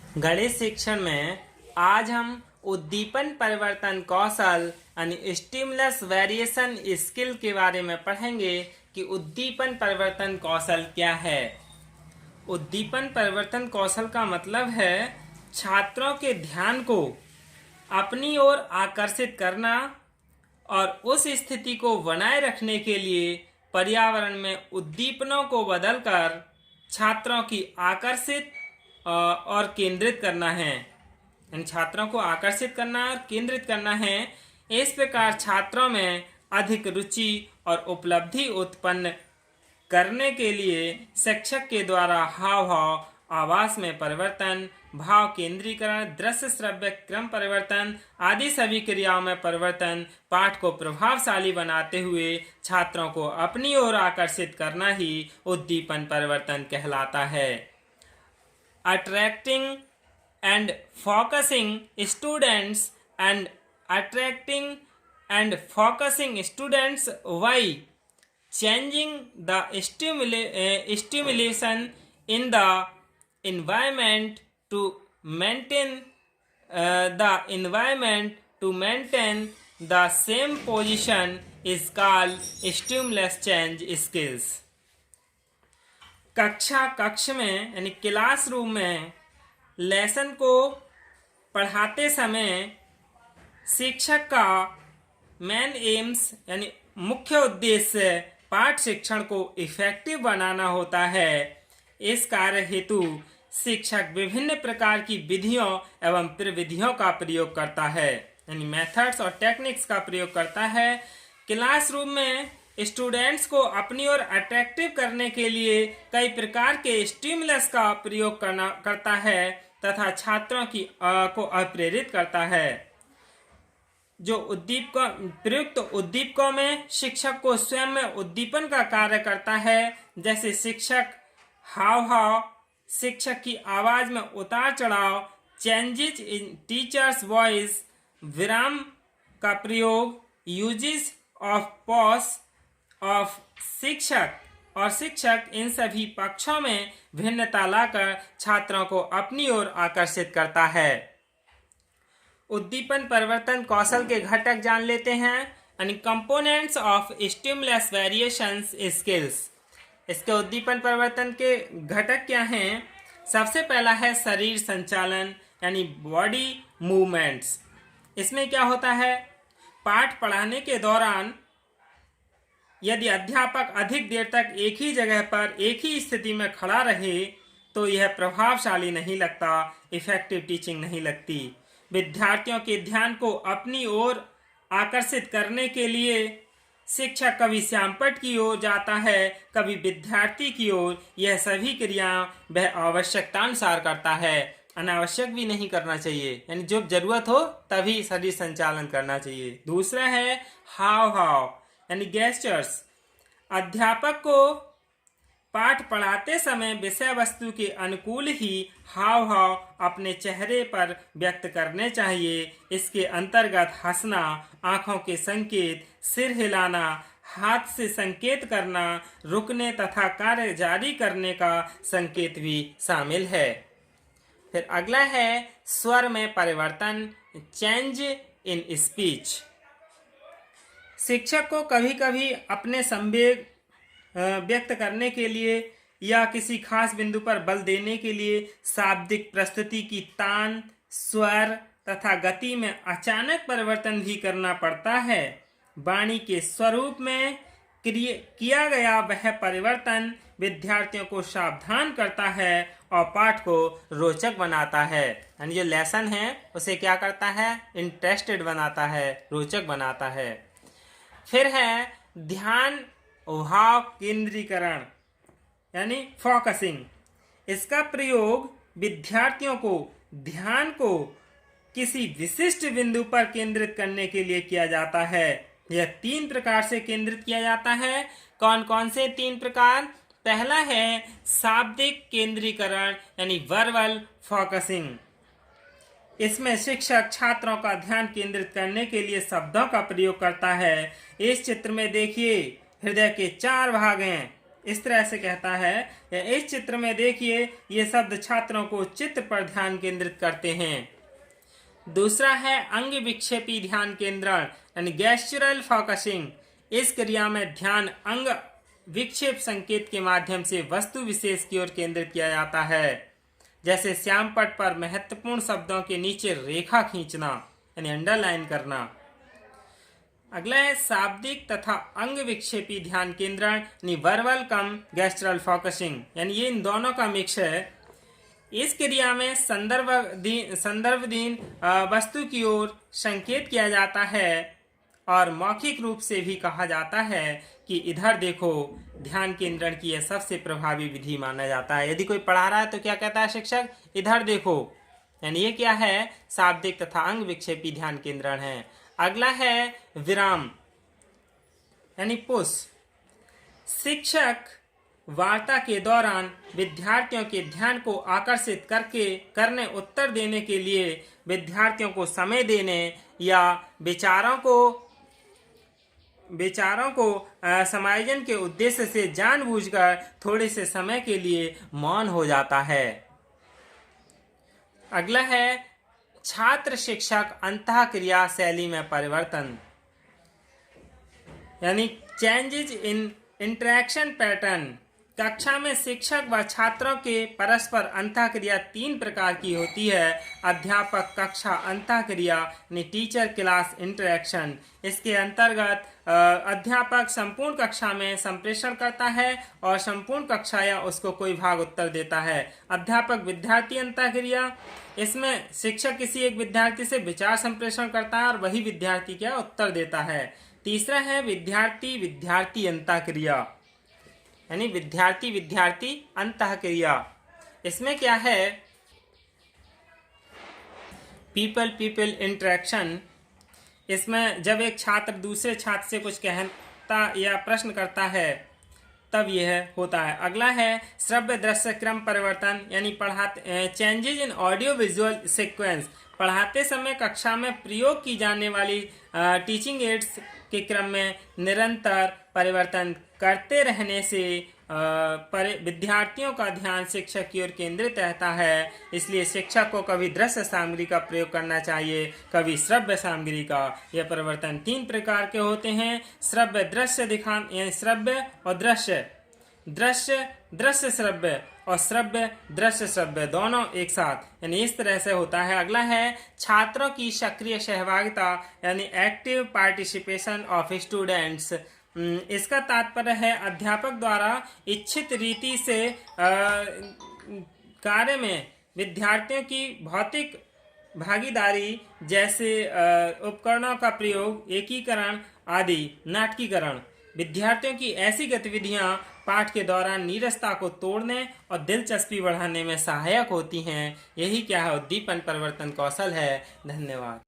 गणित शिक्षण में आज हम उद्दीपन परिवर्तन कौशल यानी स्टिमुलस वेरिएशन स्किल के बारे में पढ़ेंगे कि उद्दीपन परिवर्तन कौशल क्या है। उद्दीपन परिवर्तन कौशल का मतलब है छात्रों के ध्यान को अपनी ओर आकर्षित करना और उस स्थिति को बनाए रखने के लिए पर्यावरण में उद्दीपनों को बदलकर छात्रों की आकर्षित और केंद्रित करना है। इन छात्रों को आकर्षित करना और केंद्रित करना है। इस प्रकार छात्रों में अधिक रुचि और उपलब्धि उत्पन्न करने के लिए शिक्षक के द्वारा हाव भाव, आवाज में परिवर्तन, भाव केंद्रीकरण, दृश्य श्रव्य क्रम परिवर्तन आदि सभी क्रियाओं में परिवर्तन पाठ को प्रभावशाली बनाते हुए छात्रों को अपनी ओर आकर्षित करना ही उद्दीपन परिवर्तन कहलाता है। Attracting and focusing students by changing the stimulation in the environment to maintain the same position is called stimulus change skills। कक्ष में यानी क्लासरूम में लेसन को पढ़ाते समय शिक्षक का मेन एम्स यानी मुख्य उद्देश्य पाठ शिक्षण को इफेक्टिव बनाना होता है। इस कार्य हेतु शिक्षक विभिन्न प्रकार की विधियों एवं प्रविधियों का प्रयोग करता है, यानी मेथड्स और टेक्निक्स का प्रयोग करता है। क्लासरूम में स्टूडेंट्स को अपनी ओर अट्रैक्टिव करने के लिए कई प्रकार के स्टिमुलस का प्रयोग करता है तथा छात्रों को अप्रेरित करता है। जो प्रयुक्त उद्दीपकों में शिक्षक को स्वयं में उद्दीपन का कार्य करता है, जैसे शिक्षक हाव भाव, शिक्षक की आवाज में उतार चढ़ाव, चेंजेस इन टीचर्स वॉइस, विराम का प्रयोग, यूजेस ऑफ पॉज ऑफ शिक्षक इन सभी पक्षों में भिन्नता लाकर छात्रों को अपनी ओर आकर्षित करता है। उद्दीपन परिवर्तन कौशल के घटक जान लेते हैं, यानी components of stimulus variations skills. इसके उद्दीपन परिवर्तन के घटक क्या हैं? सबसे पहला है शरीर संचालन यानी बॉडी मूवमेंट्स। इसमें क्या होता है, पाठ पढ़ाने के दौरान यदि अध्यापक अधिक देर तक एक ही जगह पर एक ही स्थिति में खड़ा रहे तो यह प्रभावशाली नहीं लगता, इफेक्टिव टीचिंग नहीं लगती। विद्यार्थियों के ध्यान को अपनी ओर आकर्षित करने के लिए शिक्षक कभी श्यामपट्ट की ओर जाता है, कभी विद्यार्थी की ओर। यह सभी क्रियाएं वह आवश्यकतानुसार करता है, अनावश्यक भी नहीं करना चाहिए, यानी जब जरूरत हो तभी शरीर संचालन करना चाहिए। दूसरा है हाव भाव यानी गेस्चर्स। अध्यापक को पाठ पढ़ाते समय विषय वस्तु के अनुकूल ही हाव भाव अपने चेहरे पर व्यक्त करने चाहिए। इसके अंतर्गत हंसना, आंखों के संकेत, सिर हिलाना, हाथ से संकेत करना, रुकने तथा कार्य जारी करने का संकेत भी शामिल है। फिर अगला है स्वर में परिवर्तन, चेंज इन स्पीच। शिक्षक को कभी कभी अपने संवेग व्यक्त करने के लिए या किसी खास बिंदु पर बल देने के लिए शाब्दिक प्रस्तुति की तान, स्वर तथा गति में अचानक परिवर्तन भी करना पड़ता है। वाणी के स्वरूप में किया गया वह परिवर्तन विद्यार्थियों को सावधान करता है और पाठ को रोचक बनाता है, यानी जो लेसन है उसे क्या करता है, इंटरेस्टेड बनाता है, रोचक बनाता है। फिर है ध्यान भाव केंद्रीकरण यानी फोकसिंग। इसका प्रयोग विद्यार्थियों को ध्यान को किसी विशिष्ट बिंदु पर केंद्रित करने के लिए किया जाता है। यह 3 प्रकार से केंद्रित किया जाता है। कौन कौन से 3 प्रकार? पहला है शाब्दिक केंद्रीकरण यानी वर्बल फोकसिंग। इसमें शिक्षक छात्रों का ध्यान केंद्रित करने के लिए शब्दों का प्रयोग करता है। इस चित्र में देखिए, हृदय के 4 भाग हैं, इस तरह से कहता है, इस चित्र में देखिए ये शब्द छात्रों को चित्र पर ध्यान केंद्रित करते हैं। दूसरा है अंग विक्षेपी ध्यान केंद्रण यानी गेस्चुरल फोकसिंग। इस क्रिया में ध्यान अंग विक्षेप संकेत के माध्यम से वस्तु विशेष की ओर केंद्रित किया जाता है, जैसे श्यामपट पर महत्वपूर्ण शब्दों के नीचे रेखा खींचना यानी अंडरलाइन करना। अगला है शाब्दिक तथा अंग विक्षेपी ध्यान केंद्रण यानी वर्बल कम गेस्चुरल फोकसिंग, यानी ये इन दोनों का मिक्स है। इस क्रिया में संदर्भधीन वस्तु की ओर संकेत किया जाता है और मौखिक रूप से भी कहा जाता है कि इधर देखो। ध्यान केंद्रण की यह सबसे प्रभावी विधि माना जाता है। यदि कोई पढ़ा रहा है तो क्या कहता है शिक्षक, इधर देखो, यानी ये क्या है, शाब्दिक तथा अंग विक्षेपी ध्यान केंद्रण है। अगला है विराम यानी पुश। शिक्षक वार्ता के दौरान विद्यार्थियों के ध्यान को आकर्षित करने उत्तर देने के लिए विद्यार्थियों को समय देने या विचारों को समायोजन के उद्देश्य से जानबूझकर थोड़े से समय के लिए मौन हो जाता है। अगला है छात्र शिक्षक अंतःक्रिया शैली में परिवर्तन यानी चेंजेज इन इंटरेक्शन पैटर्न। कक्षा में शिक्षक व छात्रों के परस्पर अंतःक्रिया 3 प्रकार की होती है। अध्यापक कक्षा अंतःक्रिया यानी टीचर क्लास इंटरेक्शन। इसके अंतर्गत अध्यापक संपूर्ण कक्षा में संप्रेषण करता है और संपूर्ण कक्षा या उसको कोई भाग उत्तर देता है। अध्यापक विद्यार्थी अंतःक्रिया, इसमें शिक्षक किसी एक विद्यार्थी से विचार संप्रेषण करता है और वही विद्यार्थी क्या उत्तर देता है। तीसरा है विद्यार्थी विद्यार्थी अंतःक्रिया यानी विद्यार्थी विद्यार्थी अंतःक्रिया। इसमें क्या है, पीपल पीपल इंटरेक्शन। इसमें जब एक छात्र दूसरे छात्र से कुछ कहता या प्रश्न करता है तब यह होता है। अगला है श्रव्य दृश्य क्रम परिवर्तन यानी changes in audio visual sequence. पढ़ाते समय कक्षा में प्रयोग की जाने वाली टीचिंग एड्स के क्रम में निरंतर परिवर्तन करते रहने से विद्यार्थियों का ध्यान शिक्षक की ओर केंद्रित रहता है। इसलिए शिक्षक को कभी दृश्य सामग्री का प्रयोग करना चाहिए, कभी श्रव्य सामग्री का। यह परिवर्तन 3 प्रकार के होते हैं, श्रव्य दृश्य यानी श्रव्य और दृश्य, दृश्य श्रव्य और श्रव्य दृश्य श्रव्य, दोनों एक साथ, यानी इस तरह से होता है। अगला है छात्रों की सक्रिय सहभागिता यानी एक्टिव पार्टिसिपेशन ऑफ स्टूडेंट्स। इसका तात्पर्य है अध्यापक द्वारा इच्छित रीति से कार्य में विद्यार्थियों की भौतिक भागीदारी, जैसे उपकरणों का प्रयोग, एकीकरण आदि, नाटकीकरण। विद्यार्थियों की ऐसी गतिविधियां पाठ के दौरान नीरसता को तोड़ने और दिलचस्पी बढ़ाने में सहायक होती हैं। यही क्या है, उद्दीपन परिवर्तन कौशल है। धन्यवाद।